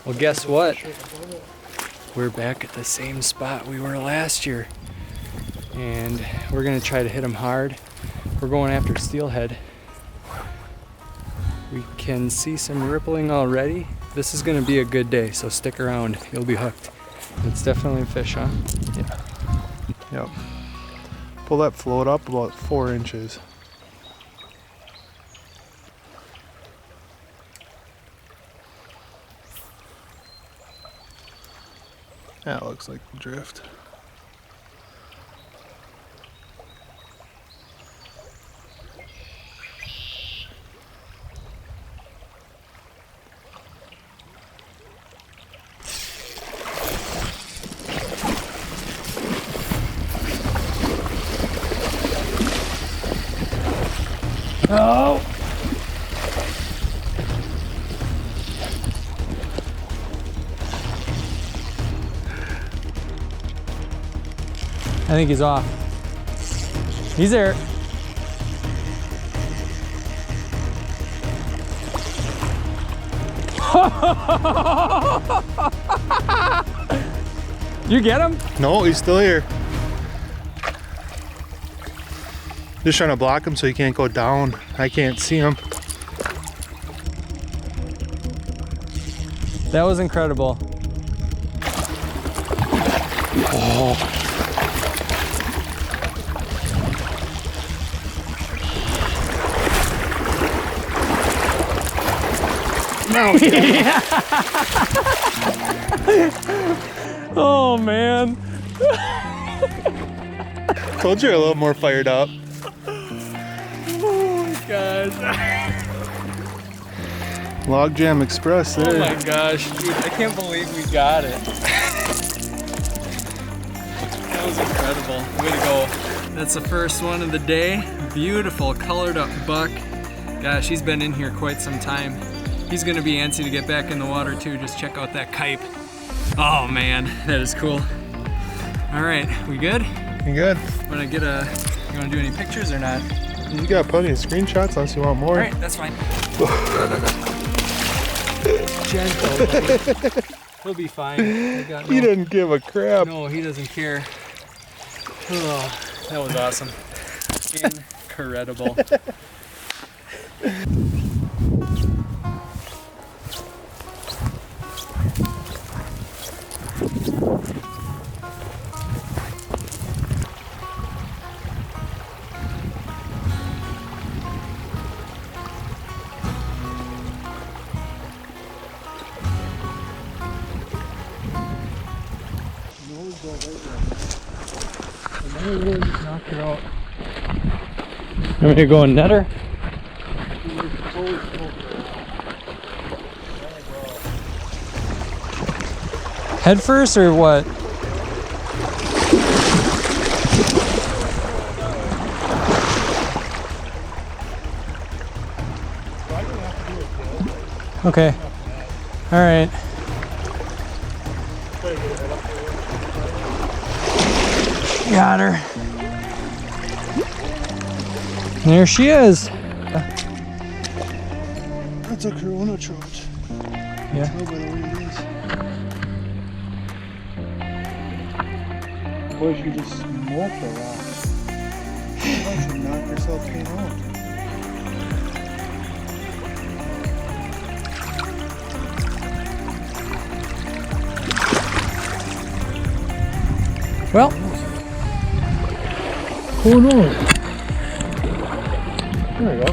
Well, guess what? We're back at the same spot we were last year. And we're gonna try to hit them hard. We're going after Steelhead. We can see some rippling already. This is gonna be a good day, so stick around. You'll be hooked. It's definitely a fish, huh? Yeah. Yep. Pull that float up about 4 inches. That looks like the drift. Oh! I think he's off. He's there. You get him? No, he's still here. Just trying to block him so he can't go down. I can't see him. That was incredible. Oh. No. Oh man. Told you you're a little more fired up. Oh my gosh. Logjam Express there. Oh my gosh, dude, I can't believe we got it. That was incredible. Way to go. That's the first one of the day. Beautiful colored up buck. Gosh, he's been in here quite some time. He's gonna be antsy to get back in the water too. Just check out that kite. Oh man, that is cool. All right, we good? You good? Wanna get a, you wanna do any pictures or not? You got plenty of screenshots unless you want more. All right, that's fine. Gentle. He'll be fine. He didn't give a crap. No, he doesn't care. Oh, that was awesome. Incredible. Knock her out. You want me to go and net her? Head first or what? Okay. All right. Got her. There she is. That's a Corona trout. Yeah. By the way it is. Boy, you just smoked a rock. You should knock yourself clean out. Well. Who knows? There we go.